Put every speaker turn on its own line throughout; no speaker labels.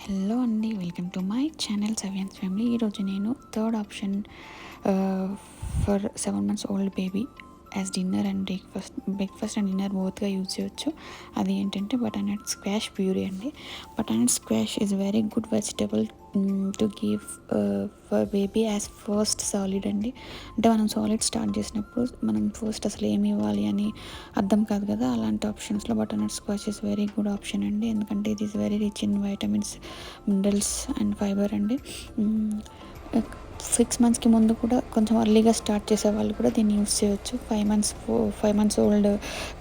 Hello అండి, welcome to my channel Savyan's family. ఈరోజు నేను third option for 7 months old baby as dinner and breakfast and dinner బోత్గా use చేయొచ్చు. అది ఏంటంటే బటర్నట్ స్క్వాష్ ప్యూరీ అండి. Butternut squash is very good vegetable to give for baby as first solid అండి. అంటే మనం సాలిడ్ స్టార్ట్ చేసినప్పుడు మనం ఫస్ట్ అసలు ఏమి ఇవ్వాలి అని అర్థం కాదు కదా, అలాంటి ఆప్షన్స్లో butternut squash is very good option అండి. ఎందుకంటే ఇది is very rich in vitamins, minerals and fibre అండి. 6 monthsకి ముందు కూడా కొంచెం అర్లీగా స్టార్ట్ చేసే వాళ్ళు కూడా దీన్ని యూస్ చేయొచ్చు. 5 months ఓల్డ్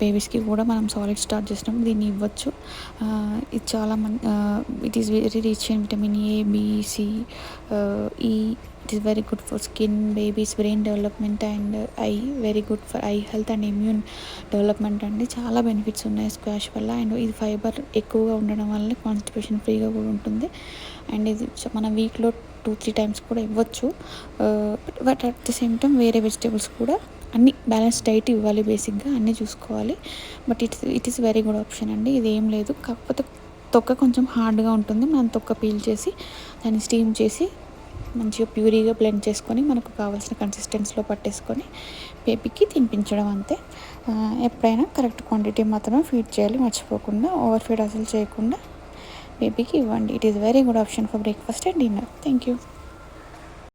బేబీస్కి కూడా మనం సాలిడ్ స్టార్ట్ చేసినప్పుడు దీన్ని ఇవ్వచ్చు. ఇది చాలా it is very rich in vitamin A, B, C, E. It is very good for skin, baby's brain development and eye. Very good for eye health and immune development అండి. చాలా benefits ఉన్నాయి squash వల్ల. And ఇది fibre ఎక్కువగా ఉండడం వల్ల constipation ఫ్రీగా కూడా ఉంటుంది. అండ్ ఇది మన వీక్లో 2-3 times కూడా ఇవ్వచ్చు. But at the same time వేరే వెజిటేబుల్స్ కూడా అన్ని బ్యాలెన్స్ డైట్ ఇవ్వాలి, బేసిక్గా అన్నీ చూసుకోవాలి. But it is very good option అండి. ఇది ఏం లేదు, కాకపోతే తొక్క కొంచెం హార్డ్గా ఉంటుంది. మనం తొక్క పీల్ చేసి దాన్ని స్టీమ్ చేసి మంచిగా ప్యూరీగా బ్లెండ్ చేసుకొని మనకు కావాల్సిన కన్సిస్టెన్సీలో పట్టేసుకొని బేబీకి తినిపించడం అంతే. ఎప్పుడైనా కరెక్ట్ క్వాంటిటీ మాత్రమే ఫీడ్ చేయాలి, మర్చిపోకుండా. ఓవర్ ఫీడ్ అసలు చేయకుండా బేబీకి ఇవ్వండి. It is very good option for breakfast and dinner. Thank you.